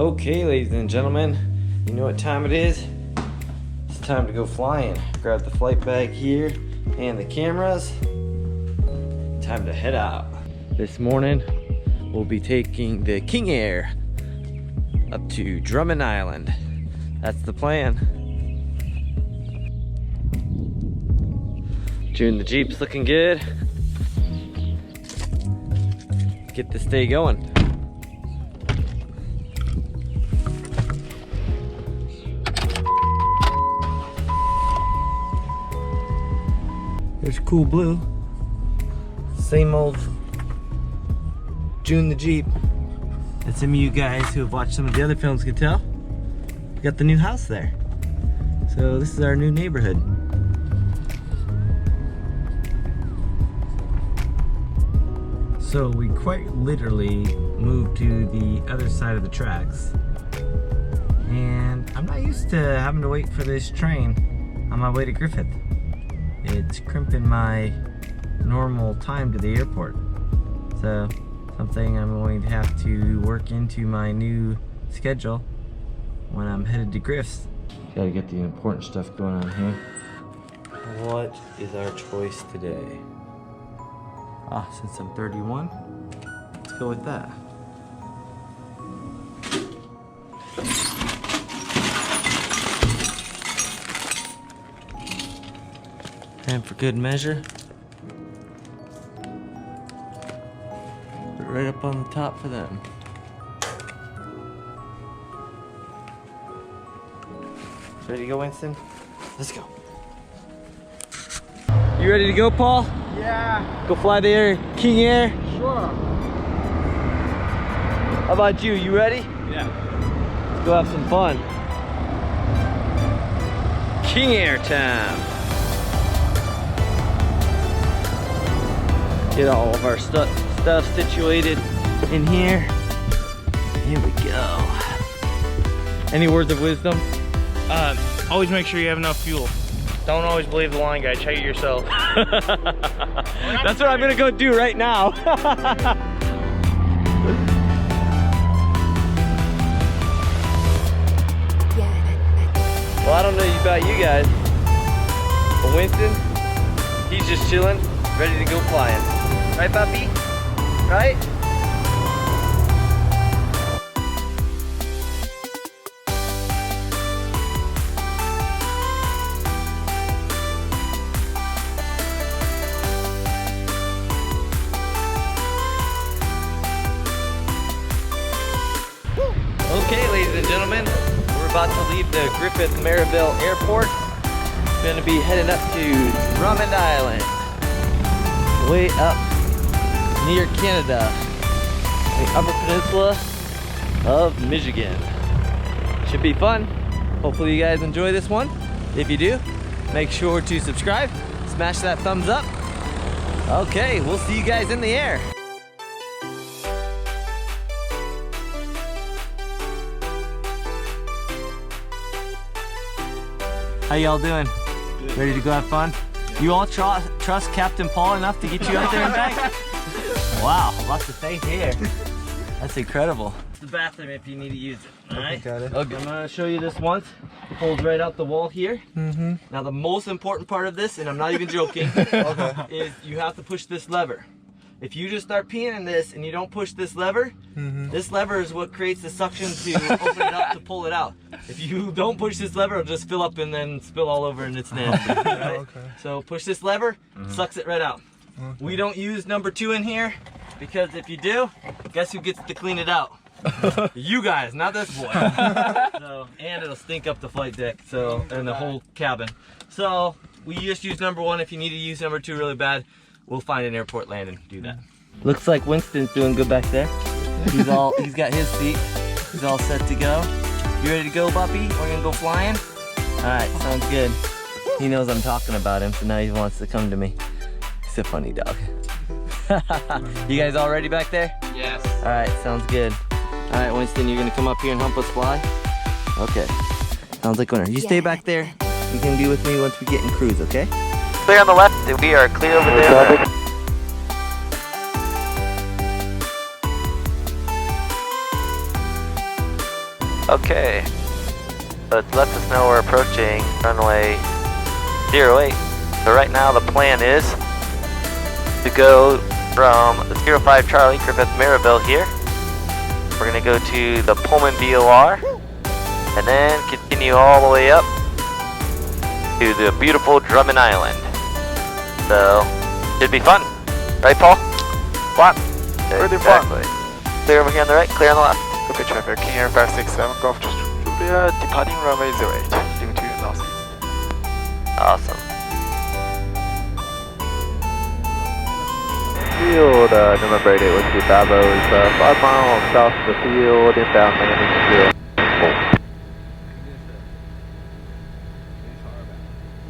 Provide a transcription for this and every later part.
Okay, ladies and gentlemen, you know what time it is? It's time to go flying. Grab the flight bag here and the cameras. Time to head out. This morning, we'll be taking the King Air up to Drummond Island. That's the plan. June, the Jeep's looking good. Get this day going. There's Cool Blue. Same old June the Jeep. And some of you guys who have watched some of the other films can tell, we got the new house there. So this is our new neighborhood. So we quite literally moved to the other side of the tracks. And I'm not used to having to wait for this train on my way to Griffith. It's crimping my normal time to the airport. So something I'm going to have to work into my new schedule when I'm headed to Griff's. Gotta get the important stuff going on here. What is our choice today? Since I'm 31, let's go with that. And for good measure, put it right up on the top for them. Ready to go, Winston? Let's go. You ready to go, Paul? Yeah. Go fly the King Air? Sure. How about you? You ready? Yeah. Let's go have some fun. King Air time. Get all of our stuff situated in here. Here we go. Any words of wisdom? Always make sure you have enough fuel. Don't always believe the line guy. Check it yourself. That's what I'm gonna go do right now. Well, I don't know about you guys, but Winston, he's just chilling, ready to go flying. Right, puppy? Right? Okay, ladies and gentlemen, we're about to leave the Griffith Maryville Airport. We're gonna be heading up to Drummond Island, way up near Canada, the Upper Peninsula of Michigan. Should be fun. Hopefully you guys enjoy this one. If you do, make sure to subscribe, smash that thumbs up. Okay, we'll see you guys in the air. How y'all doing? Good. Ready to go have fun? Yeah. You all trust Captain Paul enough to get you up there and back? Wow, lots of faith here. That's incredible. It's the bathroom if you need to use it. All right? Got it. Okay, I'm gonna show you this once. It pulls right out the wall here. Mm-hmm. Now the most important part of this, and I'm not even joking, is you have to push this lever. If you just start peeing in this and you don't push this lever, this lever is what creates the suction to open it up to pull it out. If you don't push this lever, it'll just fill up and then spill all over and it's nasty. Right? Okay. So push this lever, sucks it right out. Okay. We don't use number 2 in here because if you do, guess who gets to clean it out? You guys, not this boy. So, and it'll stink up the flight deck, so, and the whole cabin. So we just use number 1. If you need to use number 2 really bad, we'll find an airport landing, do that. Looks like Winston's doing good back there. He's got his seat. He's all set to go. You ready to go, puppy? We're gonna go flying? All right, sounds good. He knows I'm talking about him, so now he wants to come to me. He's a funny dog. You guys all ready back there? Yes. All right, sounds good. All right, Winston, you're gonna come up here and help us fly? Okay, sounds like winner. You stay back there. You can be with me once we get in cruise, okay? Clear on the left, we are clear over there. Okay. So it lets us know we're approaching runway 08. So right now the plan is to go from 05 Charlie Griffith Maryville here. We're going to go to the Pullman VOR and then continue all the way up to the beautiful Drummond Island. So, should be fun. Right, Paul? Fun. Pretty exactly. Clear over here on the right, clear on the left. Copy traffic, King Air 567, Golf Julia, departing runway 08, leaving to northeast. Awesome. Field, number 88 with the Bravo is 5 miles south of the field, inbound landing 0.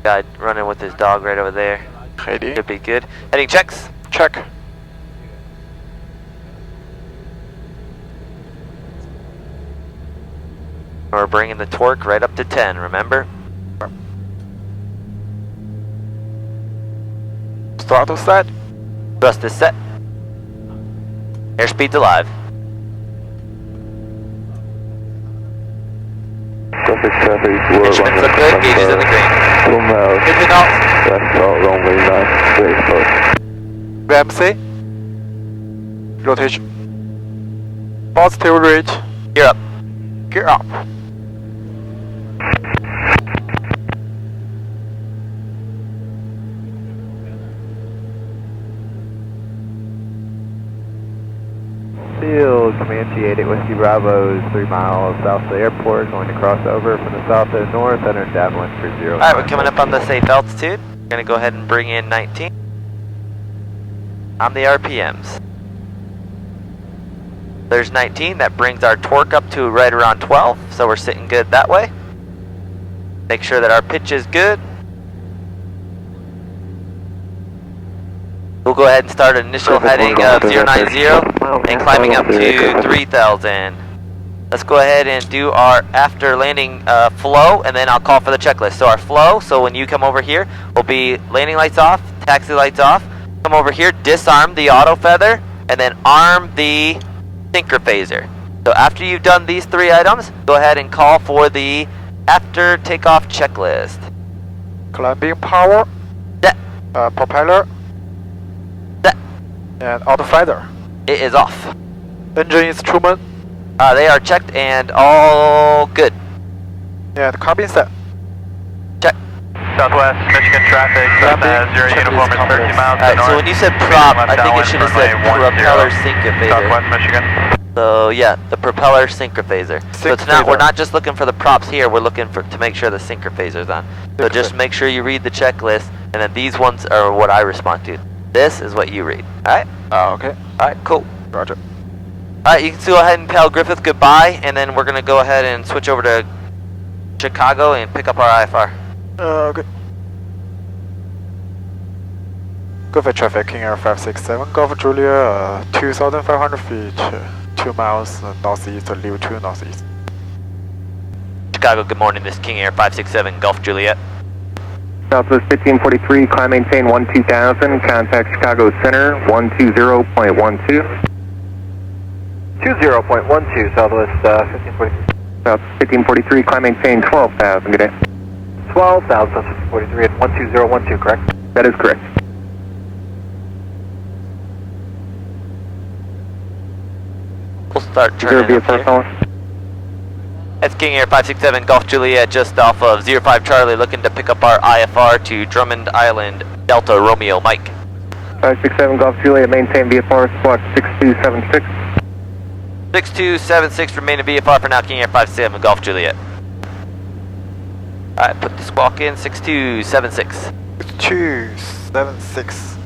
Guy running with his dog right over there. Ready? Should be good. Heading checks. Check. We're bringing the torque right up to 10, remember? Throttle set. Thrust is set. Airspeed's alive. Traffic, traffic, Instruments look good, gauges in the green. 2 miles Engine out. west of runway 9, VMC. Rotation. Positive rate. Gear up. Gear up. Field, Command G88 Whiskey Bravo is 3 miles south of the airport, going to cross over from the south to the north, enter downwind for 0. Alright, we're coming up on the safe altitude. We're going to go ahead and bring in 19 on the RPMs. There's 19, that brings our torque up to right around 12, so we're sitting good that way. Make sure that our pitch is good. We'll go ahead and start an initial heading of 090 and climbing up to 3000. Let's go ahead and do our after landing flow, and then I'll call for the checklist. So our flow, so when you come over here, will be landing lights off, taxi lights off. Come over here, disarm the auto feather, and then arm the synchro phaser. So after you've done these 3 items, go ahead and call for the after takeoff checklist. Climbing power. Set. Propeller. Set. And auto feather. It is off. Engine instrument. They are checked and all good. And carbon set. Check. Southwest Michigan traffic, Zero uniform is 13 miles to Alright, north. so when you said prop, I think it should have said propeller synchrophaser. Southwest Michigan. So yeah, the propeller synchrophaser. So it's not, we're not just looking for the props here, we're looking for to make sure the synchrophaser's on. So just make sure you read the checklist, and then these ones are what I respond to. This is what you read. Alright? Okay. Alright, cool. Roger. Alright, you can go ahead and tell Griffith goodbye, and then we're gonna go ahead and switch over to Chicago and pick up our IFR. Okay. Go for traffic, King Air 567, Golf Julia, 2,500 feet, 2 miles northeast, leave to northeast. Chicago, good morning, this is King Air 567, Gulf Juliet. Southwest 1543, climb maintain 12000, contact Chicago Center 120.12. 20.12, Southwest 1543. South 1543, climb maintain 12,000, good day. 12,000, South 1543 at 12012, correct? That is correct. We'll start turning up here. That's King Air 567 Golf Juliet, just off of 05 Charlie, looking to pick up our IFR to Drummond Island, Delta Romeo Mike. 567 Golf Juliet, maintain VFR squawk 6276. 6276, remain in VFR for now, King Air 567 Golf Juliet. Alright, put the squawk in, 6276. 276.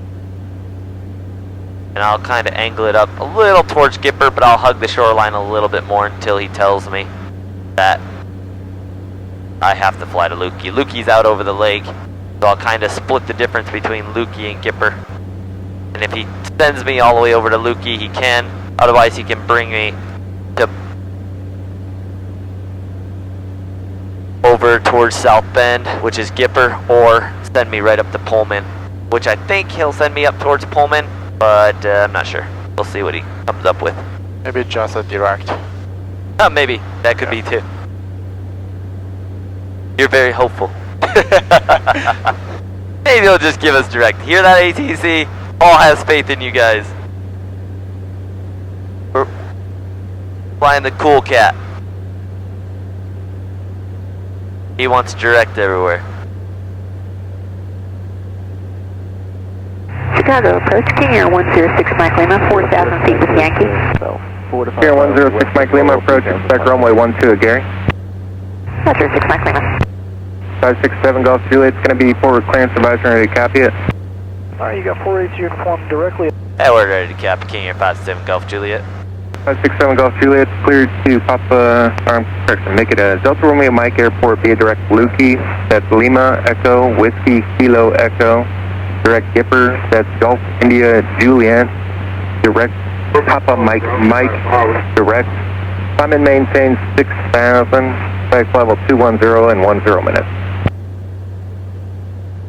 And I'll kind of angle it up a little towards Gipper, but I'll hug the shoreline a little bit more until he tells me that I have to fly to Lukey. Lukey's out over the lake, so I'll kind of split the difference between Lukey and Gipper. And if he sends me all the way over to Lukey, he can. Otherwise, he can bring me to over towards South Bend, which is Gipper, or send me right up to Pullman, which I think he'll send me up towards Pullman, but I'm not sure. We'll see what he comes up with. Maybe just a direct. Oh, maybe. That could be too. You're very hopeful. Maybe they'll just give us direct. Hear that, ATC? All has faith in you guys. We're flying the cool cat. He wants direct everywhere. Chicago approach, King Air 106 Mike Lima, 4,000 feet with Yankee. King Air 106 Mike Lima, approach, expect runway 12 at Gary. Roger, 6 Mike Lima. 567 Golf Juliet, it's going to be forward clearance, advisory ready to copy it. Alright, you got 480 uniform directly. Hey, we're ready to cap King Air 57 Golf Juliet. 567 Golf Juliet, cleared to make it a Delta Romeo Mike Airport via direct Lukey, that's Lima Echo, Whiskey Kilo Echo, direct Gipper, that's Golf India Juliet, direct Papa Mike direct, climb and maintain 6,000, flight level 210 in 10 minutes.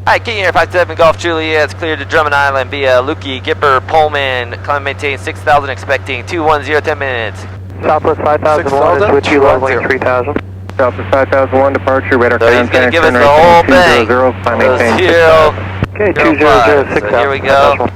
Alright, King Air 57 Golf Juliet, it's cleared to Drummond Island via Lukey, Gipper, Pullman, climb and maintain 6,000, expecting 210, 10 minutes. Southwest 5001 is with you, leveling 3000. Southwest 5001 departure, radar So he's going to contact, give us the whole thing. 200, climb So maintain 0, Okay, 2006. 2006. So here we go.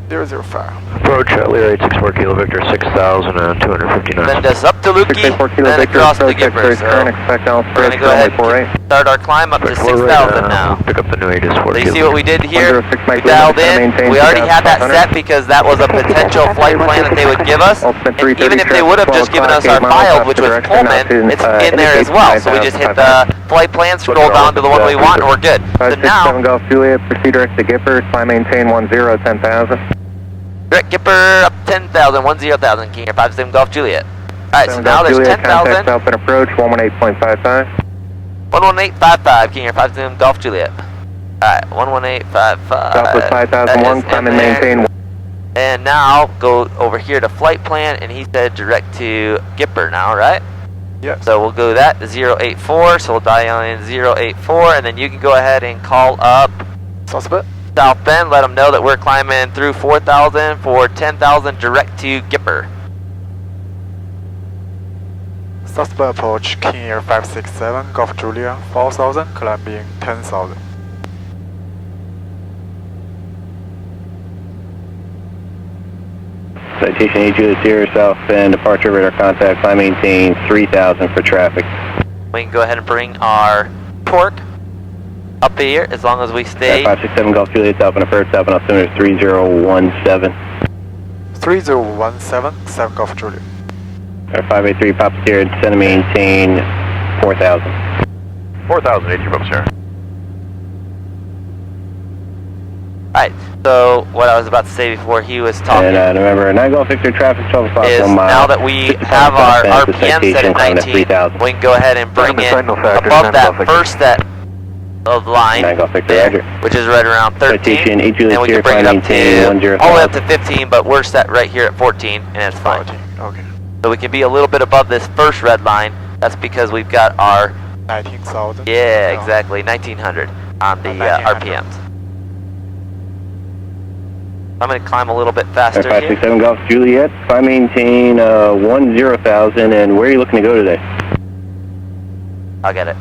005. Approach Lear 864 Kilo Victor 6,000 and 259. Send us up to Lukey, 684 Kilo then Victor, across to approach Gipper. So current, expect all we're spread, going to go ahead runway 48. and start our climb up to 6,000 now. Pick up the new 864 So you Kilo see what we did here? 106 We Mike dialed Lima, in. maintain We already had that 2,500. set because that was a potential flight plan that they would give us. Ultimate And 330 even if they would have just given us our file, which was Pullman, it's in there as well. So we just hit the flight plan, scroll down to the one we want, and we're good. So 567 now, Golf Juliet, proceed direct to Gipper, climb maintain 10, 10,000. direct Gipper up 10,000, 10,000, King Air 57 Golf Juliet. Alright, so now there's Juliet, 10,000. contact south and approach, 118.55. 11855, King Air 57 Golf Juliet. Alright, 11855. Southwest 5001, climb and maintain. And now go over here to flight plan, and he said direct to Gipper now, right? Yep. So we'll go that to 084, so we'll dial in 084, and then you can go ahead and call up South Bend. South Bend, let them know that we're climbing through 4,000 for 10,000 direct to Gipper. South Bend approach, King Air 567 Golf Julia, 4,000, climbing 10,000. Citation A Juliet Sierra South Bend, departure radar contact, climb maintain 3,000 for traffic. We can go ahead and bring our torque up here as long as we stay. 567 Golf Juliet, South Bend approach, South Bend altimeter 3017. 3017, 7 Golf Julia. 583 Papa Sierra, descend and maintain 4,000. 4,000, 83 Papa Sierra. Alright, so what I was about to say before he was talking And remember, 9 Golf Victor traffic, 12 o'clock, is 1 mile. now that we have our RPM set at 19, we can go ahead and bring it above that first set of line 9 Golf Victor, there, Roger. which is right around 13, Citation A Juliet and we can Sierra, bring it up maintain to all the way up to 15, but we're set right here at 14, and it's fine. 14, okay. So we can be a little bit above this first red line. That's because we've got our 19,000. yeah, No. exactly 1900 on the 1900. RPMs. I'm going to climb a little bit faster here. 567 Golf Juliet, climb maintain 10,000, and where are you looking to go today? I'll get it.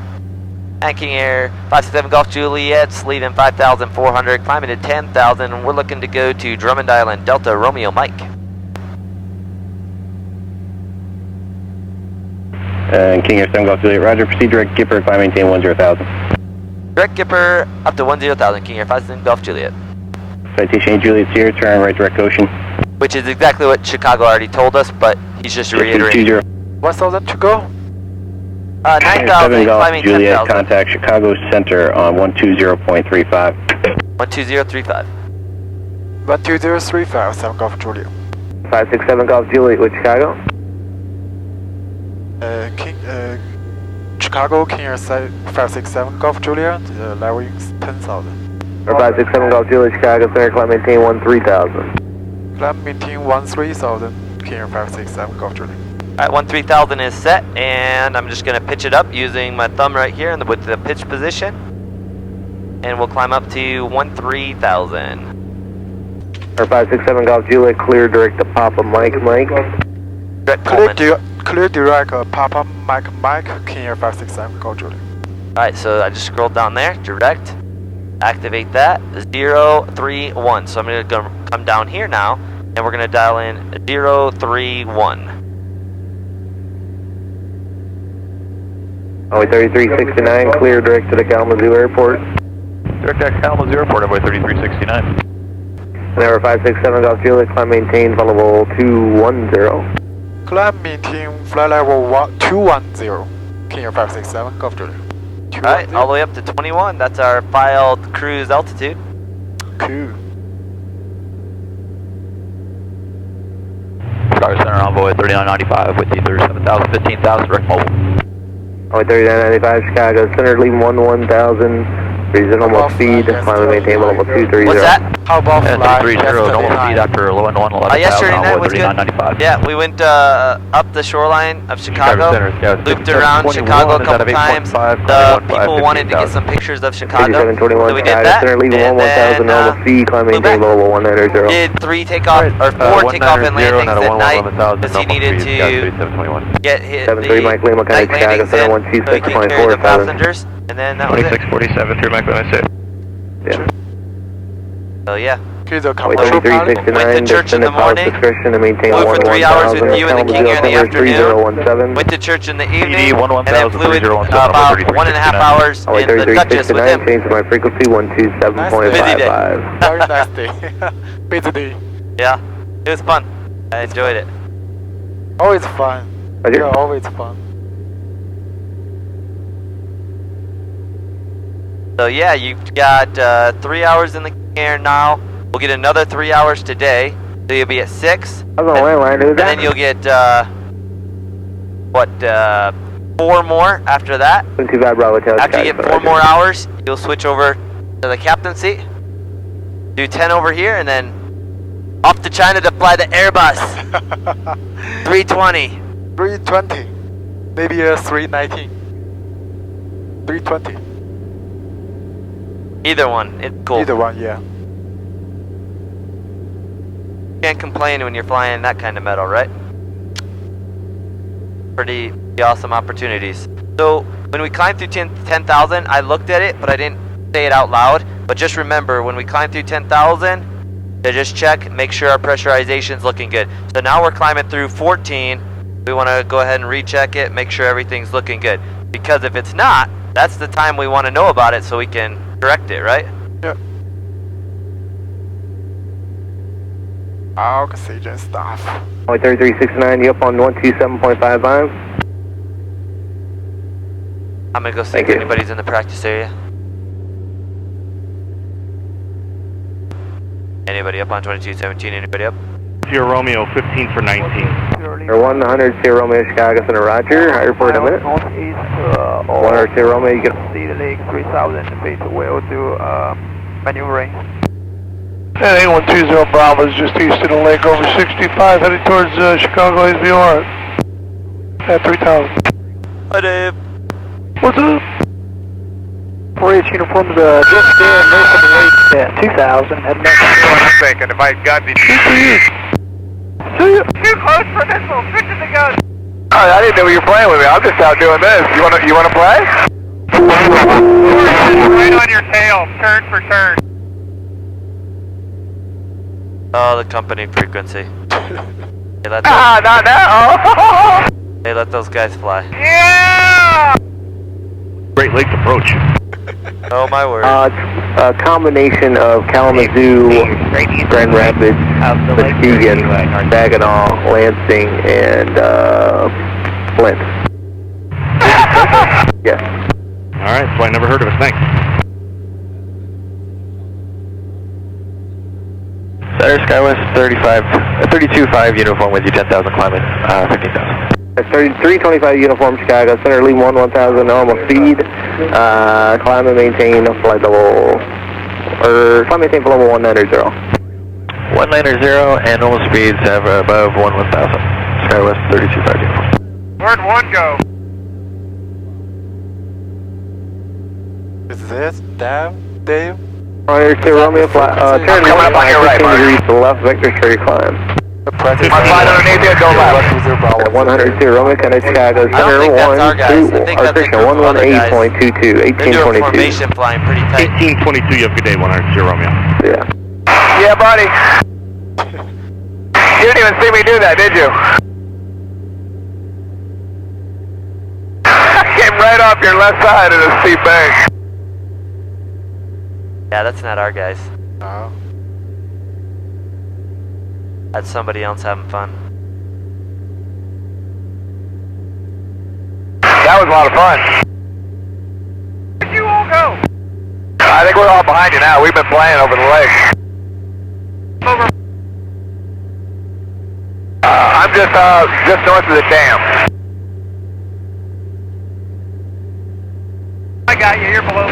And King Air 567 Golf Juliet's leaving 5,400, climbing to 10,000, and we're looking to go to Drummond Island, Delta Romeo Mike. And King Air 7 Golf Juliet, Roger, proceed direct Gipper, climb maintain 10,000. Direct Gipper up to 10,000, King Air 567 Golf Juliet. Citation A Juliet Sierra, turn right direct ocean. Which is exactly what Chicago already told us, but he's just reiterating. 1,000 to go. 9,000, 7 Golf climbing Juliet, 10,000. contact Chicago Center on 120.35. 12035. 12035, 7 Golf Julia. 567 Golf Juliet with Chicago. Chicago, King Air 567 Golf Julia, leveling 10,000. 567 Golf Juliet, Chicago Center, climb maintain 13,000. Climb maintain 13,000, King Air 567 Golf Julia. Alright, 13,000 is set, and I'm just going to pitch it up using my thumb right here with the pitch position. And we'll climb up to 13,000. 567 Golf Juliet, clear direct to Papa Mike. Direct Pullman. Clear direct, Papa, Mike, King Air 567, go Julia. Alright, so I just scrolled down there, direct, activate that, 031. So I'm going to come down here now, and we're going to dial in 031. Runway 3369, clear direct to the Kalamazoo Airport. Direct to Kalamazoo Airport, runway 3369. Tower 567 Golf Juliet, climb maintain, flight level 210. Climb maintain, flight level 210, King Air 567, Golf Julia. Alright, all the way up to 21. That's our filed cruise altitude. Cool. Chicago Center Envoy 3995 with you 37,000, 15,000, direct mobile. Runway 3995 Chicago Center, leaving 11,000. Reason normal speed, climb and maintain level 230. What's that? How about flight 330, normal speed after low end 111,000, yesterday night was good. 3995. Yeah, we went up the shoreline of Chicago, Center, yeah, looped around Chicago a couple times. The people wanted to get some pictures of Chicago, so we did that, Center, leaving and 11,000 normal speed, climb maintain level 190. did 3 takeoff, or 4 takeoff and landings at night, because he needed to get hit 73 Mike Lima, night Chicago landings Center, in, so he could carry the passengers, and then that was it. 2647, 3 Mike Lima, 6. Yeah. So yeah. Here's a Runway commercial pilot. 3369, Went to church in the descendant pilot's morning. discretion to maintain Flew for 3 hours with 11,000. you and the King in the afternoon. 3017. Went to church in the evening, PD and then 11,000, flew it 3017, about 3369. 1.5 hours Runway in the Duchess with 3369, him. change my frequency 127.55. Very nice day. Busy day. Yeah, it was fun. I enjoyed it. Always fun. Roger. Yeah, always fun. So yeah, you've got 3 hours in the air now. We'll get another 3 hours today, so you'll be at 6. I was on the line, And then you'll get 4 more after that. 25 Bravo Hotel. After you get 4 more hours, you'll switch over to the captain seat. Do 10 over here, and then off to China to fly the Airbus 320. 320. Maybe a 319. 320. Either one, it's cool. Either one, yeah. Can't complain when you're flying that kind of metal, right? Pretty awesome opportunities. So when we climbed through 10,000, I looked at it, but I didn't say it out loud. But just remember, when we climb through 10,000, to just check, make sure our pressurization's looking good. So now we're climbing through 14. We want to go ahead and recheck it, make sure everything's looking good. Because if it's not, that's the time we want to know about it so we can correct it, right? Yeah. Oxygen stuff. Runway 3369, you up on 127.55. I'm going to go see Thank if you. anybody's in the practice area. Anybody up on 2217? Anybody up? Sierra Romeo 15 for 19. Or 100 Sierra Romeo, Chicago Center, Roger. I report in a minute. 100 Sierra Romeo, you get See the lake 3000, face away to maneuvering. And A120 Bravo is just east of the lake, over 65, headed towards Chicago AVR at 3000. Hi, Dave. What's up? 48 uniforms just there, north of the lake at 2000, heading back to I'm thinking, if I got these. Good for you. See ya. Too close for missile, switching the gun. Alright, I didn't know you were playing with me. I'm just out doing this. You wanna play? Right on your tail, turn for turn. Oh, the company frequency. Hey, let Not now. hey, let those guys fly. Yeah! Great Lakes approach. Oh my word. it's a combination of Kalamazoo, Grand Rapids, Muskegon, Saginaw, Lansing, and Flint. Yes. Alright, so I never heard of it. Thanks. Center Skywest 32.5 uniform with you 10,000 climbing, 15,000. 325 uniform, Chicago Center, leave 1000 normal speed, climb and maintain flight level, or climb and maintain flight level 190. 190 and normal speeds have above 1000. Skywest 32.5 uniform. Where'd one go? Is this Dave? Roger, Sierra Romeo, turn coming up on your right, 15 degrees to the left, vector straight climb. Practice. Mark 5 underneath you, go left. 20 Bravo. 100 Roman, Connect Chicago I don't Center, think that's our guys. 1, I think that's a Artificial group of other guys. 118.22, They're doing 1822. formation flying pretty tight. 1822, you have a good day, 100 Romeo. Yeah. Yeah, buddy. You didn't even see me do that, did you? I came right off your left side of the steep bank. Yeah, that's not our guys. No. That's somebody else having fun. That was a lot of fun. Where'd you all go? I think we're all behind you now. We've been playing over the lake. Over. I'm just north of the dam. I got you. You're below.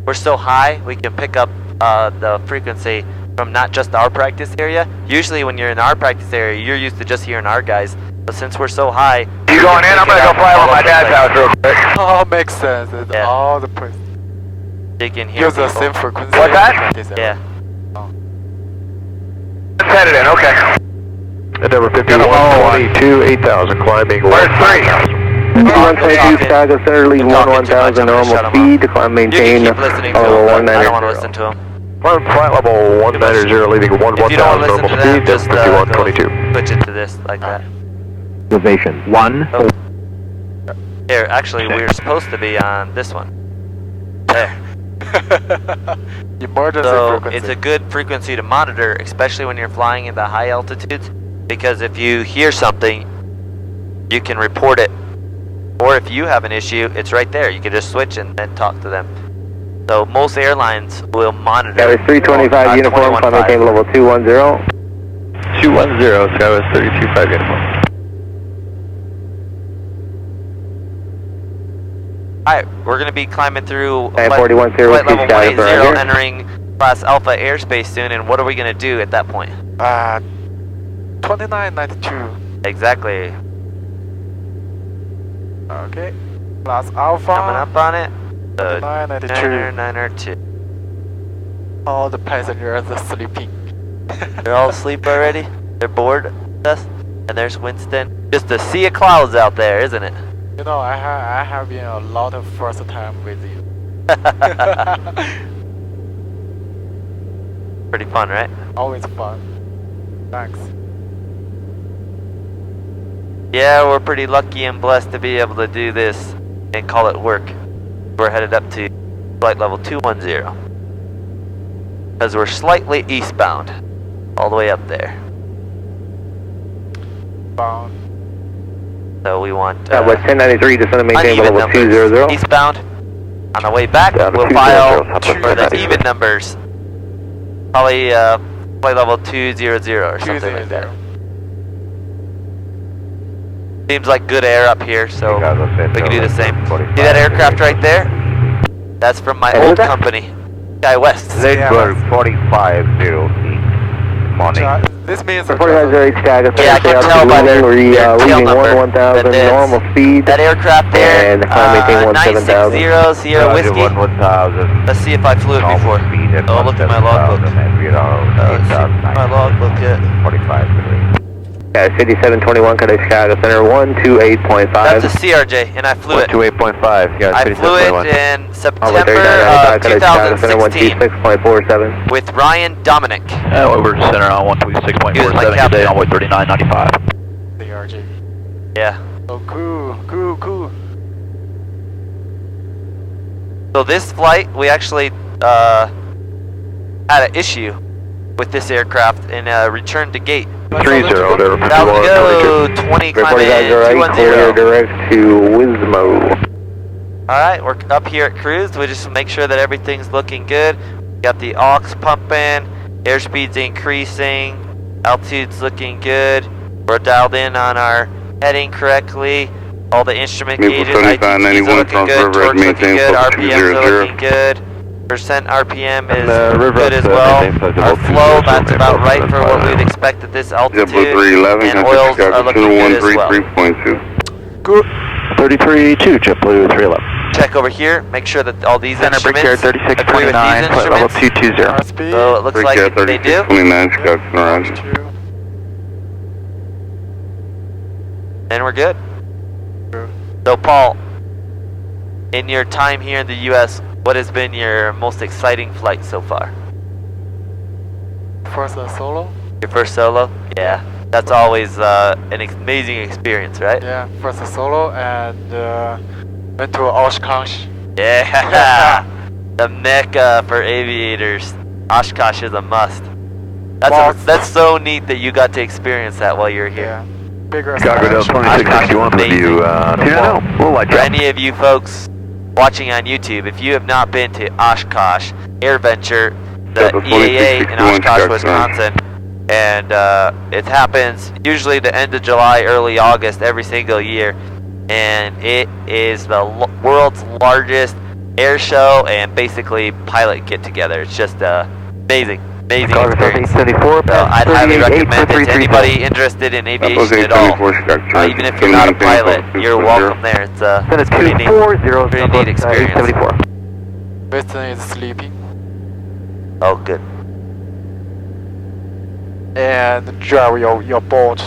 We're so high, we can pick up the frequency from not just our practice area. Usually when you're in our practice area, you're used to just hearing our guys. But since we're so high... You going in? I'm going to go fly over my dad's house real quick. Oh, makes sense. It's Yeah. all the place. They can hear Use the people. same frequency. What's that? Yeah. Let's head it in, okay. At number 5122, 8000, climbing. Where's 3? 122 Chicago Center, lead You're talking 11,000 too much, I'm gonna normal shut 'em speed, climb You maintain, can keep listening to level them, but I don't want to 190. listen to them. Flight level 190, leaving 1000 If you don't want to listen normal to them, speed, just that's 5122. go switch into this like that. Elevation 1. Oh. Here, actually, we were supposed to be on this one. There. Emergency So frequency. it's a good frequency to monitor, especially when you're flying in the high altitudes, because if you hear something, you can report it. Or if you have an issue, it's right there. You can just switch and then talk to them. So most airlines will monitor. Skywest 325 uniform, climb maintain level 210. 210, Skywest 325 uniform. Alright, we're going to be climbing through flight 41 level 02 180, Roger. entering class Alpha airspace soon, and what are we going to do at that point? 2992. Exactly. Okay. Class Alpha. Coming up on it. 2992. 902. All the passengers are sleeping. They're all asleep already. They're bored with us. And there's Winston. Just a sea of clouds out there, isn't it? You know, I have been a lot of first time with you. Pretty fun, right? Always fun. Thanks. Yeah, we're pretty lucky and blessed to be able to do this and call it work. We're headed up to flight level 210. Because we're slightly eastbound. All the way up there. Bound. So we want West 1093, descend and maintain uneven level numbers. 200. Eastbound. On the way back, Down to we'll 200, file up to for the 290. even numbers. Probably flight level 200 or something like that. Seems like good air up here, so we can do the same. See that aircraft right there? That's from my old company, Sky West. Lindbergh 4503. Morning. This means 4508 Chicago Yeah, I Center, can tell by their leaving tail leaving number 1000 that there's- normal speed. That aircraft there, And climb maintain 17,000. 960 Sierra Whiskey. 1000. Let's see if I flew it before. Oh, look at my logbook. Let's see my logbook yet. 45 degrees. Yeah, 5721, Connect Chicago Center, 128.5. That's a CRJ, and I flew it. 128.5, yeah, I flew it in September of 2016. 2016 126.47. with Ryan Dominic. we're center on 126.47 He was my today, captain. on 3995. the RJ. Yeah. Oh, cool. So this flight, we actually had an issue with this aircraft and returned to gate. 30, there, That would go 20 climbing 4508, clear 210. direct to Wismo. Alright, we're up here at cruise. We just make sure that everything's looking good. Got the aux pumping, airspeed's increasing, altitude's looking good. We're dialed in on our heading correctly. All the instrument Maple gauges, 75, ITGs are 91, looking South good, River, torque's looking maintain good, flight RPMs are 200. looking good. Percent RPM is River good as up, well. maintain flight Our level flow, 200, that's about maintain right flight for level what we'd 200. expect at this Zebra altitude. 311, And contact oils Chicago are looking Center, good as well. 133.2. Good. 33.2, JetBlue 311. Check over here, make sure that all these Center instruments Brickyard agree with 3629, these flight level instruments. 220. Speed. So it looks like Brickyard they do. 3629, Chicago Center, Roger. and we're good. So Paul, in your time here in the U.S., what has been your most exciting flight so far? First solo? Your first solo? Yeah. That's always an amazing experience, right? Yeah, first solo and went to Oshkosh. Yeah. The mecca for aviators. Oshkosh is a must. That's so neat that you got to experience that while you're here. Yeah. Bigger Chicago Delta 2661 with you. We'll watch For out. any of you folks watching on YouTube, if you have not been to Oshkosh Air Venture, the EAA in Oshkosh, Wisconsin, and it happens usually the end of July, early August every single year, and it is the world's largest air show and basically pilot get together. It's just amazing experience. So I'd highly recommend it to anybody interested in aviation at all. Even if you're not a pilot, you're welcome there. It's a pretty neat experience. Weston is sleeping. Oh, good. And drive your boat.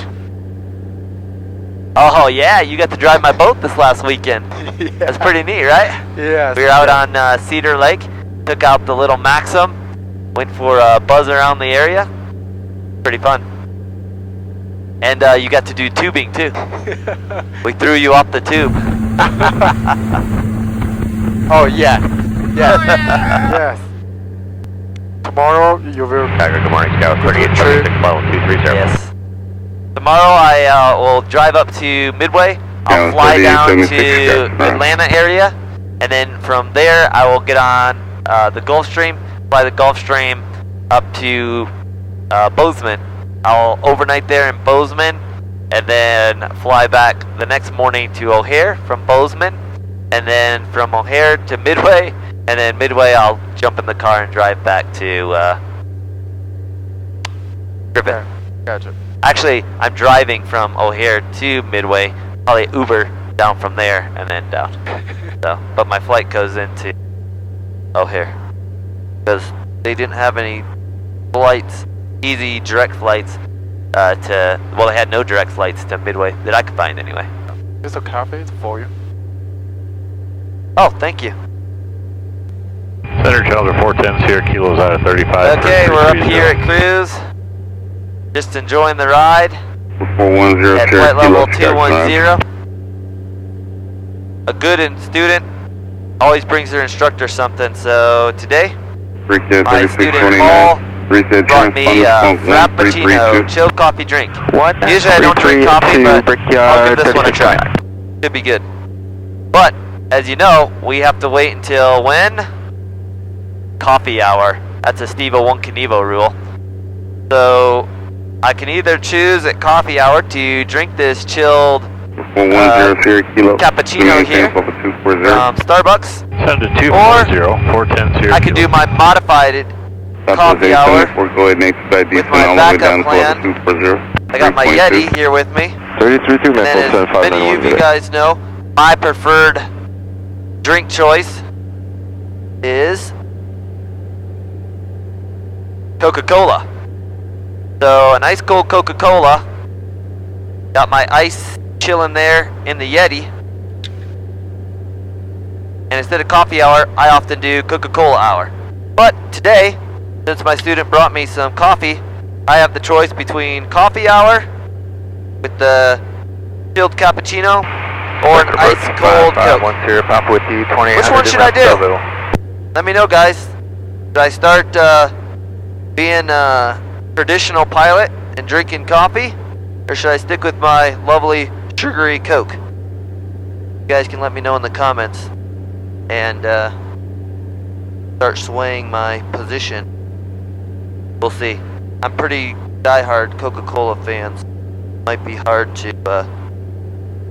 Oh yeah, you got to drive my boat this last weekend. Yeah. That's pretty neat, right? Yes. We were out on Cedar Lake, took out the little Maxim, went for a buzz around the area. Pretty fun. And you got to do tubing too. We threw you off the tube. Oh yeah. Yes. Yes. Tomorrow you will. Good morning, Scout 3876 230. Yes. Tomorrow I will drive up to Midway. I'll fly down to Atlanta area, and then from there I will get on the Gulfstream, fly the Gulfstream up to Bozeman. I'll overnight there in Bozeman, and then fly back the next morning to O'Hare from Bozeman, and then from O'Hare to Midway, and then Midway I'll jump in the car and drive back to Griffin. Gotcha. Actually, I'm driving from O'Hare to Midway, probably Uber down from there and then down. So, but my flight goes into O'Hare because they didn't have any flights, easy direct flights well, they had no direct flights to Midway that I could find anyway. Here's a coffee for you. Oh, thank you. Center Challenger 410's here, kilos out of 35. Okay, we're up here at cruise. Just enjoying the ride. 410 At flight level 210. A good student always brings their instructor something. So today, my student Paul brought me a Frappuccino chilled coffee drink. Usually I don't drink coffee, but I'll give this one a try. Could be good. But as you know, we have to wait until when? Coffee hour. That's a Steve One Knievo rule. So I can either choose at coffee hour to drink this chilled cappuccino here from Starbucks, Send to 240, 410's here. I could do my modified coffee hour with my backup plan. I got my Yeti here with me. 33 And then as many of you guys know, my preferred drink choice is Coca-Cola. So an ice cold Coca-Cola. Got my ice chilling there in the Yeti. And instead of coffee hour, I often do Coca-Cola hour. But today, since my student brought me some coffee, I have the choice between coffee hour with the chilled cappuccino or an ice cold Coke. Which one should I do? Let me know, guys. Should I start being a traditional pilot and drinking coffee, or should I stick with my lovely sugary Coke? You guys can let me know in the comments and start swaying my position. We'll see. I'm pretty diehard Coca-Cola fans. Might be hard to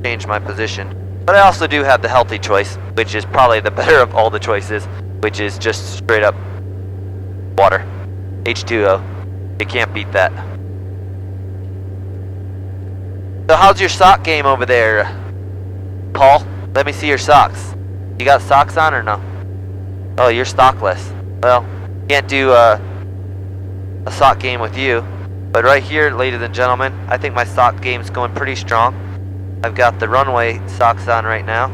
change my position. But I also do have the healthy choice, which is probably the better of all the choices, which is just straight up water. H2O. You can't beat that. So how's your sock game over there, Paul? Let me see your socks. You got socks on or no? Oh, you're stockless. Well, can't do a sock game with you. But right here, ladies and gentlemen, I think my sock game's going pretty strong. I've got the runway socks on right now.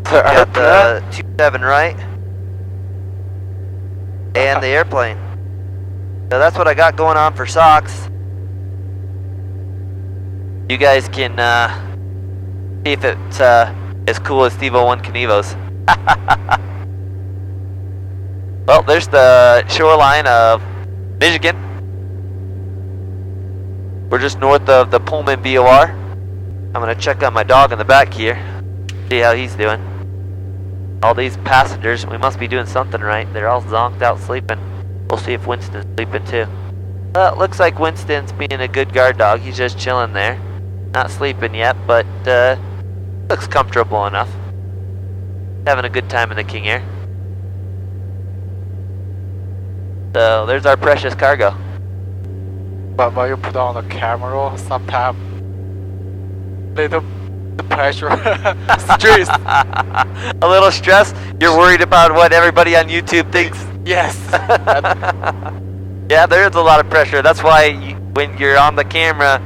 Got the 27 right. And the airplane. So that's what I got going on for socks. You guys can see if it's as cool as Steve-01 Knievo's. Well, there's the shoreline of Michigan. We're just north of the Pullman VOR. I'm gonna check on my dog in the back here, see how he's doing. All these passengers, we must be doing something right. They're all zonked out sleeping. We'll see if Winston's sleeping too. Looks like Winston's being a good guard dog. He's just chilling there. Not sleeping yet, but looks comfortable enough. Having a good time in the King Air. So there's our precious cargo. But when you put on the camera, sometimes little pressure, stress. A little stress? You're worried about what everybody on YouTube thinks? Yes. Yeah, there is a lot of pressure. That's why when you're on the camera,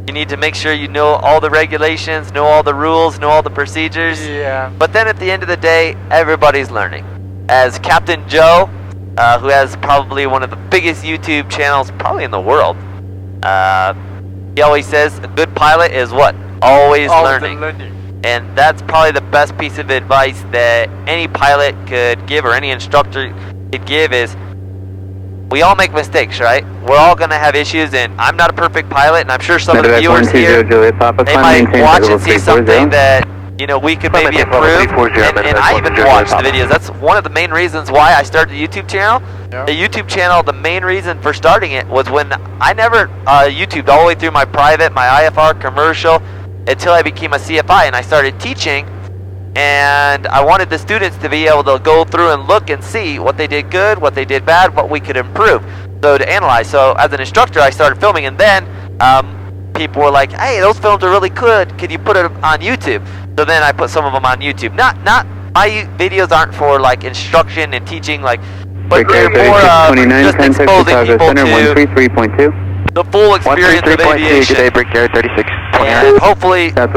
you need to make sure you know all the regulations, know all the rules, know all the procedures. Yeah. But then at the end of the day, everybody's learning. As Captain Joe, who has probably one of the biggest YouTube channels probably in the world, he always says a good pilot is what? Always learning. And that's probably the best piece of advice that any pilot could give, or any instructor could give, is we all make mistakes, right? We're all going to have issues, and I'm not a perfect pilot, and I'm sure some of the viewers here, they might watch and see something that, you know, we could maybe improve, and I even watch the videos. That's one of the main reasons why I started the YouTube channel. The YouTube channel, the main reason for starting it was when I never YouTubed all the way through my private, my IFR, commercial, until I became a CFI, and I started teaching, and I wanted the students to be able to go through and look and see what they did good, what they did bad, what we could improve, so to analyze. So as an instructor, I started filming, and then people were like, hey, those films are really good, can you put it on YouTube? So then I put some of them on YouTube. Not my videos aren't for like instruction and teaching, like, but they're more just exposing people to the full experience of aviation. And hopefully whet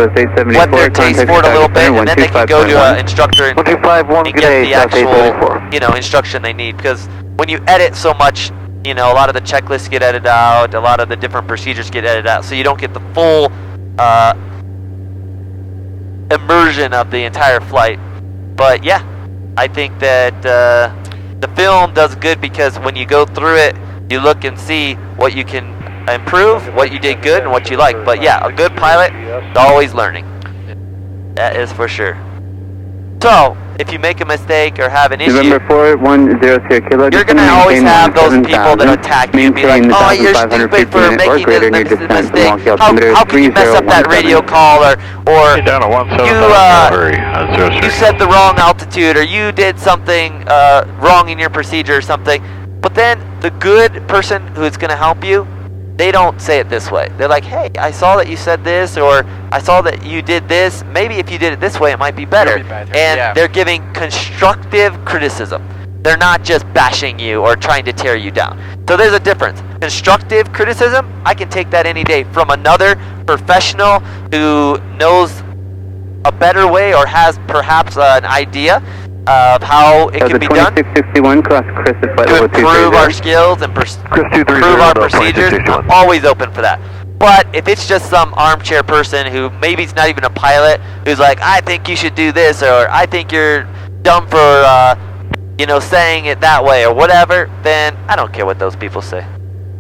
their taste for it a little bit, and then they can go to an instructor and get the actual, you know, instruction they need. Because when you edit so much, you know, a lot of the checklists get edited out, a lot of the different procedures get edited out, so you don't get the full immersion of the entire flight. But yeah, I think that the film does good, because when you go through it, you look and see what you can improve, what you did good, and what you like. But yeah, a good pilot is always learning. That is for sure. So, if you make a mistake or have an issue, you're gonna always have those people that attack you and be like, oh, you're stupid for making this mistake. How can you mess up that radio call, or you set the wrong altitude, or you did something wrong in your procedure or something. But then the good person who's gonna help you, they don't say it this way. They're like, hey, I saw that you said this, or I saw that you did this. Maybe if you did it this way, it might be better. And they're giving constructive criticism. They're not just bashing you or trying to tear you down. So there's a difference. Constructive criticism, I can take that any day from another professional who knows a better way, or has perhaps an idea of how it can be done to improve our skills and improve our procedures. I'm always open for that. But if it's just some armchair person who maybe is not even a pilot, who's like, I think you should do this, or I think you're dumb for you know, saying it that way, or whatever, then I don't care what those people say.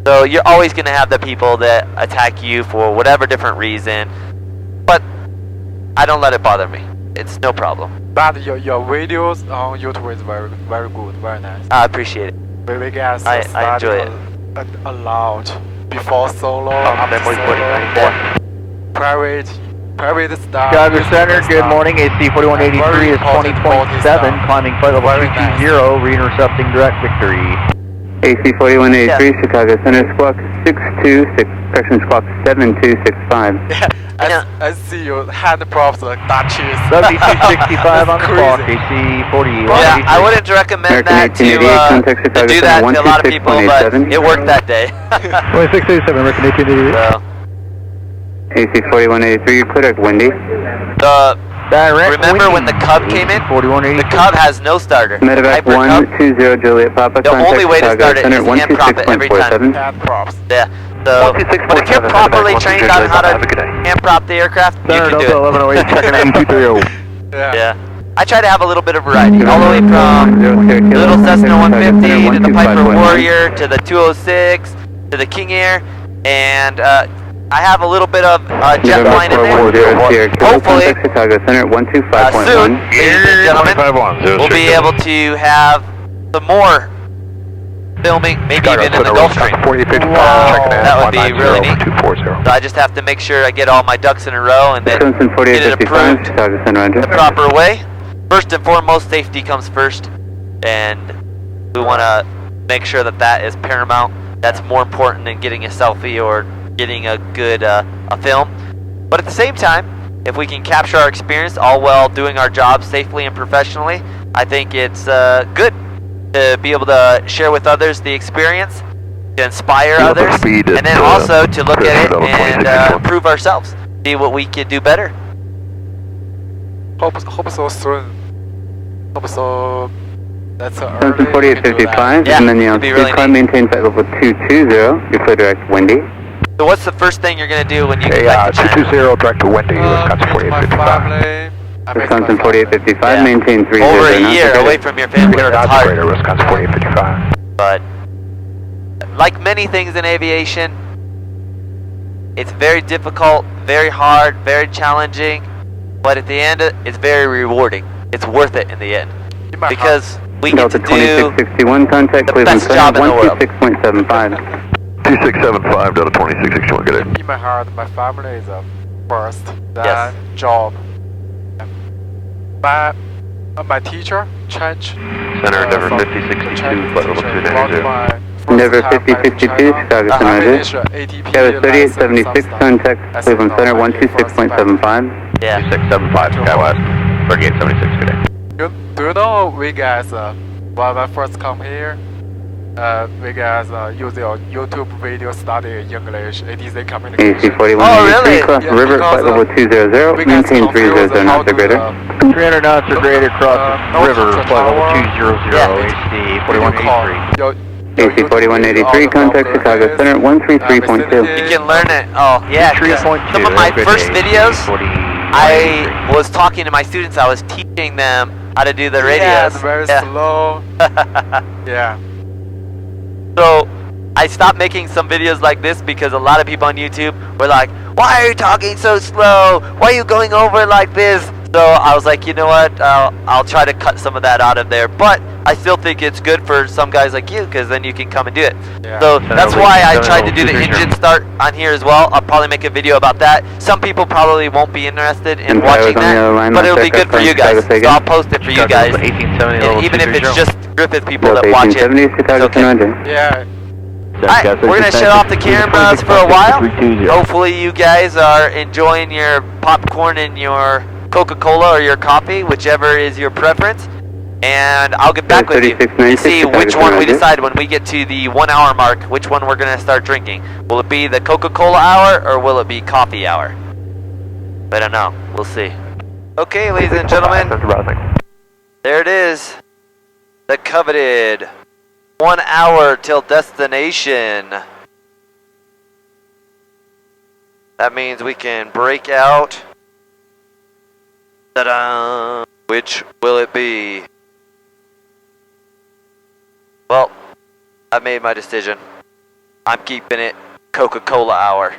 So you're always going to have the people that attack you for whatever different reason, but I don't let it bother me. It's no problem. But your videos on YouTube is very good, very nice. I appreciate it. We guys I enjoy it a lot before solo, after solo, private stuff. Chicago Center, good morning. AC 4183 is 2027, climbing flight level 220, re-intercepting direct victory. AC 4183, Chicago Center, squawk 626, correction squawk 7265. I see you hand props like Dutchies. 7265 on the clock, AC 4183. Yeah, I wouldn't recommend that to do that to a lot of people, but it worked that day. 2687, American 1888. So, AC 4183, you're clear at windy. Remember when the Cub came in? The Cub has no starter. Medevac 120 Juliet Papa. The only way to start it is hand prop it every time. Hand props. Yeah. So, but if you're properly trained on how to hand prop the aircraft, you can do it. 1108, checking in 230. Yeah. I try to have a little bit of variety, all the way from the little Cessna 150 to the Piper Warrior to the 206 to the King Air, and I have a little bit of jet line in there. Hopefully, soon, ladies and gentlemen, we'll be able to have some more filming, maybe even in the Gulf Stream. That would be really neat. So I just have to make sure I get all my ducks in a row and then get it approved the proper way. First and foremost, safety comes first, and we want to make sure that that is paramount. That's more important than getting a selfie or getting a good a film. But at the same time, if we can capture our experience all while doing our job safely and professionally, I think it's good to be able to share with others the experience, to inspire others, and then also to look at it and improve ourselves, see what we can do better. Hope so soon. Hope so. That's Johnson 4855, and then the altitude climb maintain flight level 220, you're clear direct windy. So what's the first thing you're going to do when you get back to China? 220, direct to windy, Wisconsin 4855. Wisconsin 4855, maintain 30. Over a year away from your family, it's hard. Wisconsin 4855. But like many things in aviation, it's very difficult, very hard, very challenging, but at the end, it's very rewarding. It's worth it in the end. Because we get to do 2661, contact the best job in the world. 26.75. 2675, Delta 2661, good day. In my heart, my family is first, then Yes. job. My teacher changed. Center, Endeavor 5062, flight level 290. Endeavor 5062, Chicago Center. Tower 3876, contact Cleveland Center 126.75. Yeah. 2675, Skywest, 3876, good day. Do you know we guys, when I first come here, we guys use your YouTube video study English, ATC communication. AC 4183, cross the river, flight level 200, maintain 300 knots or greater. 300 knots or greater, cross the river, flight level 200, AC 4183. AC 4183, contact Chicago Center 133.2. You can learn it. Oh, yeah. 3.2. Some of my first videos, I was talking to my students. I was teaching them how to do the radios. Yeah, it's very slow. Yeah. So I stopped making some videos like this because a lot of people on YouTube were like, "Why are you talking so slow? Why are you going over like this?" So I was like, you know what? I'll try to cut some of that out of there. But I still think it's good for some guys like you, because then you can come and do it. Yeah. So that's why I tried to do the engine start on here as well. I'll probably make a video about that. Some people probably won't be interested in watching that, but it'll be good for you guys. So I'll post it for you guys. And even if it's just Griffith people that watch it, it's okay. Yeah. Alright, we're going to shut off the cameras for a while. Hopefully you guys are enjoying your popcorn and your Coca-Cola or your coffee, whichever is your preference. And I'll get back with you and see which one we decide when we get to the 1 hour mark, which one we're going to start drinking. Will it be the Coca-Cola hour or will it be coffee hour? I don't know. We'll see. Okay, ladies and gentlemen, there it is. The coveted 1 hour till destination. That means we can break out. Ta-da! Which will it be? Well, I made my decision. I'm keeping it Coca-Cola hour.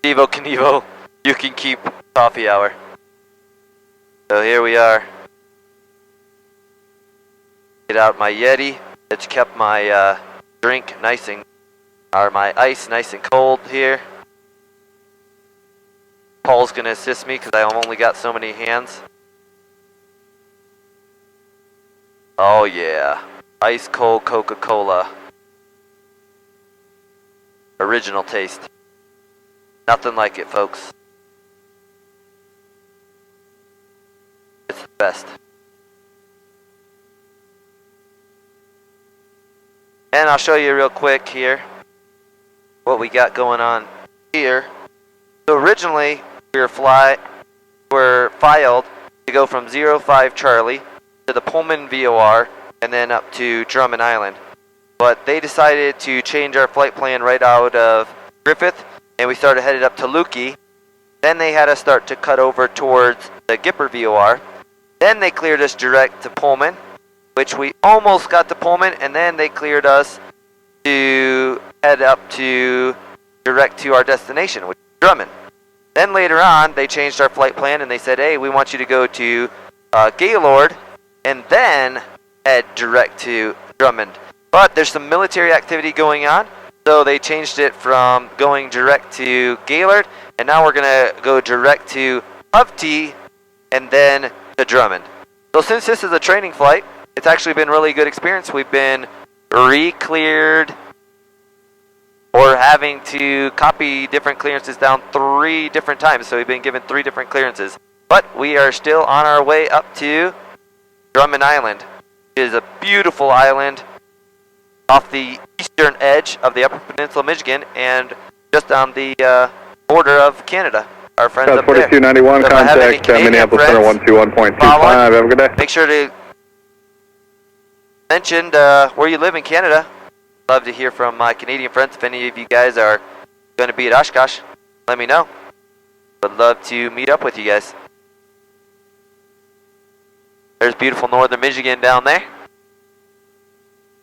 Evo Knievo, you can keep coffee hour. So here we are. Get out my Yeti. It's kept my drink nice and, or my ice nice and cold here. Paul's gonna assist me because I've only got so many hands. Oh yeah, ice cold Coca-Cola. Original taste. Nothing like it, folks. It's the best. And I'll show you real quick here what we got going on here. So originally, we were filed to go from 05 Charlie to the Pullman VOR and then up to Drummond Island. But they decided to change our flight plan right out of Griffith, and we started headed up to Lukey. Then they had us start to cut over towards the Gipper VOR. Then they cleared us direct to Pullman, which we almost got to Pullman, and then they cleared us to head up to direct to our destination, which is Drummond. Then later on, they changed our flight plan and they said, hey, we want you to go to Gaylord and then head direct to Drummond. But there's some military activity going on, so they changed it from going direct to Gaylord, and now we're going to go direct to Hovty and then to Drummond. So since this is a training flight, it's actually been a really good experience. We've been re-cleared or having to copy different clearances down 3 different times. So we've been given 3 different clearances. But we are still on our way up to Drummond Island. It is a beautiful island off the eastern edge of the Upper Peninsula of Michigan and just on the border of Canada. Our friends up there. 4291, So contact Minneapolis Center 121.25. Have a good day. Make sure to mention where you live in Canada. Love to hear from my Canadian friends. If any of you guys are going to be at Oshkosh, let me know. Would love to meet up with you guys. There's beautiful northern Michigan down there.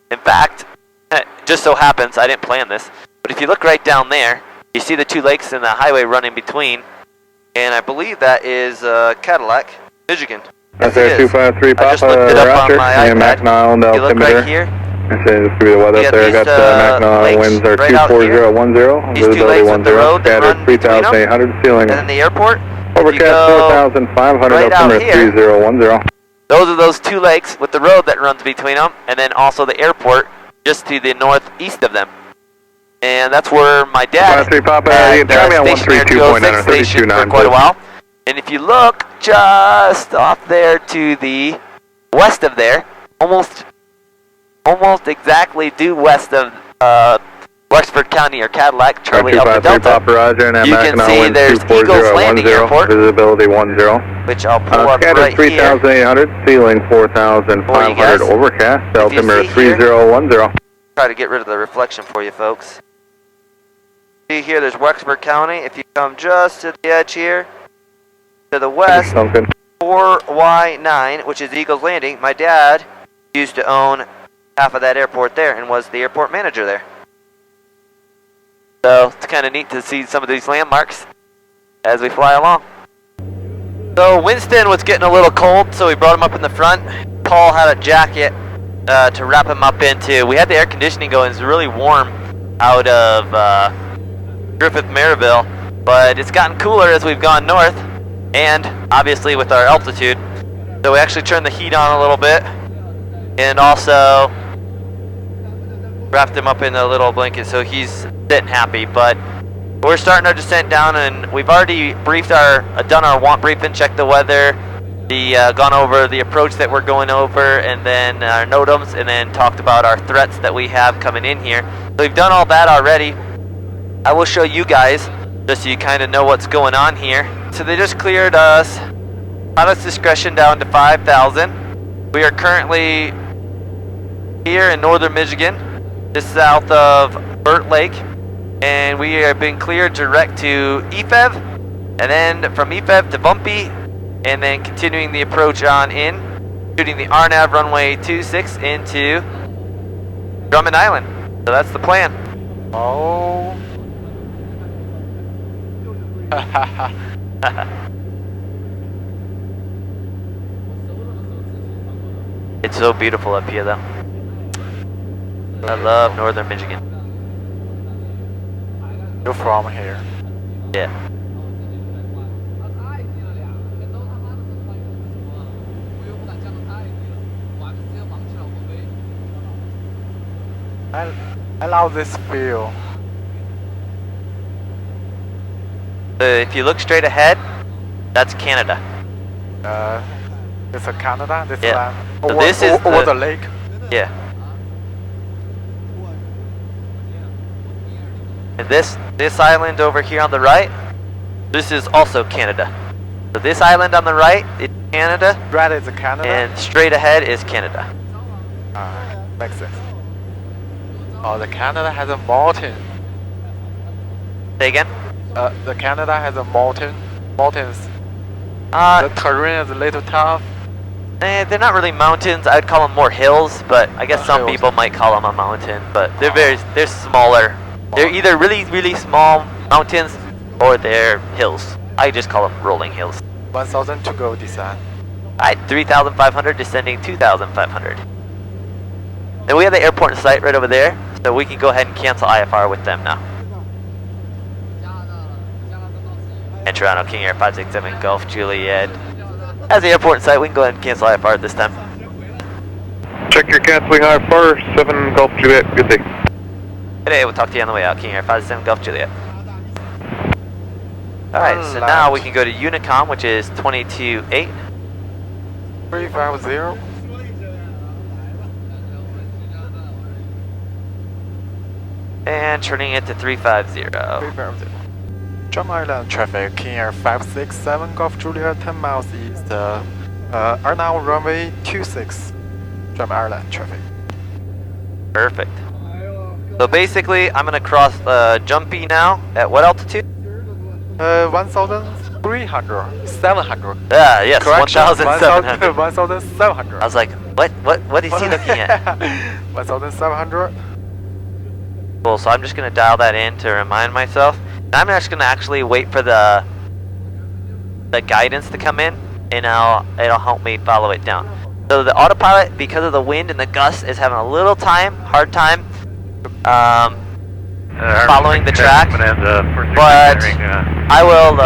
In fact, it just so happens, I didn't plan this, but if you look right down there, you see the 2 lakes and the highway running between, and I believe that is Cadillac, Michigan. That's there, 253 Papa, I just looked it up on my iPad. Mackinac, You look right here. This is the weather up there. I got Mackinac winds are 24010, visibility 10, scattered 3,800, ceiling. And then the airport. Overcast 4,500, right out altimeter here, 3010. Those are those 2 lakes with the road that runs between them, and then also the airport just to the northeast of them. And that's where my dad Papa, had stationed at 206 station for quite a while. And if you look just off there to the west of there, almost exactly due west of Wexford County or Cadillac, Charlie Alpha Delta, Papa, Roger, and you can see there's Eagles Landing Airport, visibility 10. which I'll pull up scattered right 3,800, ceiling 4,500, overcast, altimeter 3010. Try to get rid of the reflection for you folks. See here, there's Wexford County. If you come just to the edge here, to the west, 4Y9, which is Eagles Landing. My dad used to own half of that airport there and was the airport manager there. So it's kind of neat to see some of these landmarks as we fly along. So Winston was getting a little cold, so we brought him up in the front. Paul had a jacket to wrap him up into. We had the air conditioning going. It's really warm out of Griffith, Maryville, but it's gotten cooler as we've gone north, and obviously with our altitude. So we actually turned the heat on a little bit, and also wrapped him up in a little blanket so he's sitting happy. But we're starting our descent down, and we've already done our want briefing, checked the weather, gone over the approach that we're going over, and then our NOTAMs, and then talked about our threats that we have coming in here. So we've done all that already. I will show you guys just so you kind of know what's going on here. So they just cleared us pilot's discretion down to 5,000. We are currently here in northern Michigan, just south of Burt Lake, and we have been cleared direct to EFEV, and then from EFEV to Bumpy, and then continuing the approach on in, shooting the RNAV runway 26 into Drummond Island. So that's the plan. Oh. It's so beautiful up here though. I love northern Michigan. You're from here? Yeah. I love this view. If you look straight ahead, that's Canada. It's a Canada. This Yeah. land. So Over, this is over the lake. Yeah. And this island over here on the right This is also Canada. So this island on the right is Canada, Right is Canada. and straight ahead is Canada. Makes sense. Oh, the Canada has a mountain. Say again? The Canada has a mountains. Uh, The terrain is a little tough. they're not really mountains. I'd call them more hills, but I guess some Hills. people might call them a mountain. But they're smaller. They're either really small mountains or they're hills. I just call them rolling hills. 1,000 to go descent. Alright, 3,500 descending 2,500. Then we have the airport in sight right over there, so we can go ahead and cancel IFR with them now. And Toronto King Air 567 Golf Juliet. As the airport in sight, we can go ahead and cancel IFR this time. Check your canceling IFR, 7 Golf Juliet, good day. Today, we'll talk to you on the way out, King Air 567 Golf Juliet. Alright, so now we can go to Unicom, which is 22.8. 350. And turning it to 350. 350. Drum Island traffic, King Air 567 Golf Juliet, 10 miles east. Are now runway 26. Drum Island traffic. Perfect. So basically, I'm going to cross Jumpy now. At what altitude? 1,300. 700. Ah, yes, Correction, 1,700. 1,700. I was like, what is he looking at? 1,700. Cool, so I'm just going to dial that in to remind myself. And I'm just going to actually wait for the guidance to come in, and it'll help me follow it down. So the autopilot, because of the wind and the gust, is having a little hard time following the track. But I will,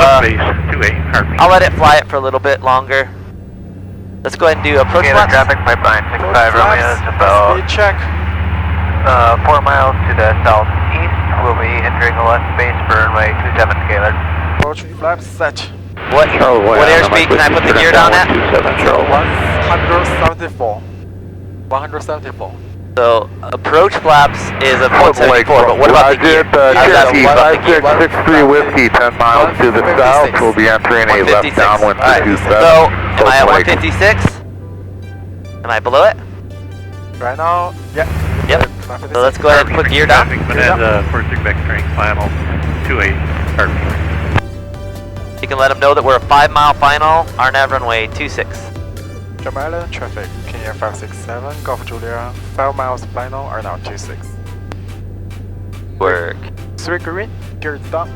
I'll let it fly it for a little bit longer. Let's go ahead and do approach flaps. Traffic pipeline 65 Romeo is about Speed check. 4 miles to the southeast. We'll be entering the left space for runway 27 scalar. Approach flaps set. What airspeed can I put the gear down at? 174. 174. So approach flaps is a 174, but what about the gear? Cherokee 5663 Whiskey, 10 miles to the south. We'll be entering a left 156. downwind Alright, to 27. so am I at 156? Am I below it? Right now, yeah. Yep. So let's go ahead and put gear down. You can let them know that we're a 5-mile final, RNAV runway 26. Drum Island traffic, King Air 567 Golf Julia, 5 miles final are now 26. Work. 3 green, gear down.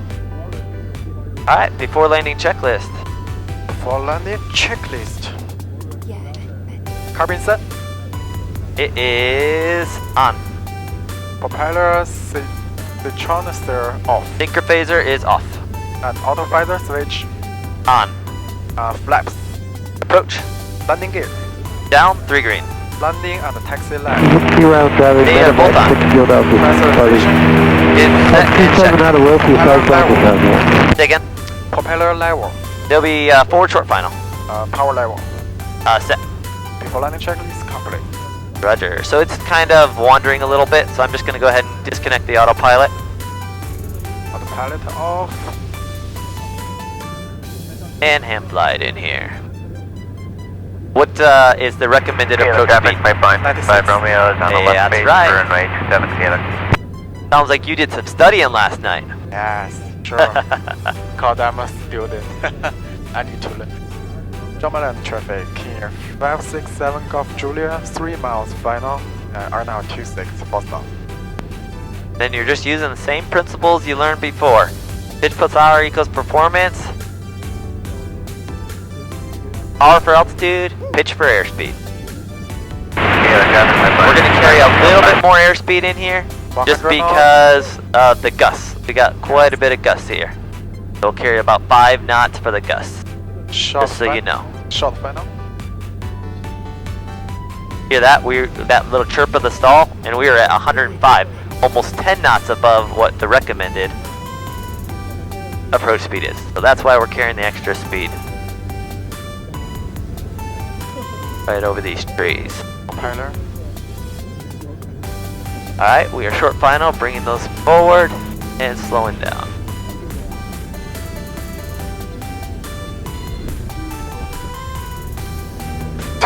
Alright, before landing checklist. For landing checklist. Carbon set. It is on. Propeller synchronometer off. Synchro phaser is off. And auto visor switch On. flaps. Approach. Landing gear. Down, 3 green. Landing on the taxi line. They are both on. Pressurization. In set and check. Say again. Propeller level. There'll be forward short final. Power level. Set. Before landing checklist complete. Roger. So it's kind of wandering a little bit, so I'm just going to go ahead and disconnect the autopilot. Autopilot off. And hand glide in here. What is the recommended approach traffic speed? pipeline 65 Romeo is on the Hey, left that's space right. for runway 27 scalar. Sounds like you did some studying last night. Yes, sure. Cause I'm a student. I need to learn. Drum Island traffic, King Air 567 Golf Julia, 3 miles final, are now 26, full stop. Then you're just using the same principles you learned before. Pitch plus power equals performance. Power for altitude, pitch for airspeed. We're going to carry a little bit more airspeed in here, just because of the gusts. We got quite a bit of gusts here. So we'll carry about 5 knots for the gusts, just so you know. Short final. Hear that? That little chirp of the stall, and we were at 105, almost 10 knots above what the recommended approach speed is. So that's why we're carrying the extra speed. Right over these trees. Propeller. Alright, we are short final, bringing those forward and slowing down.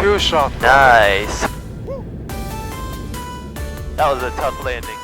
Two shot. Nice. That was a tough landing.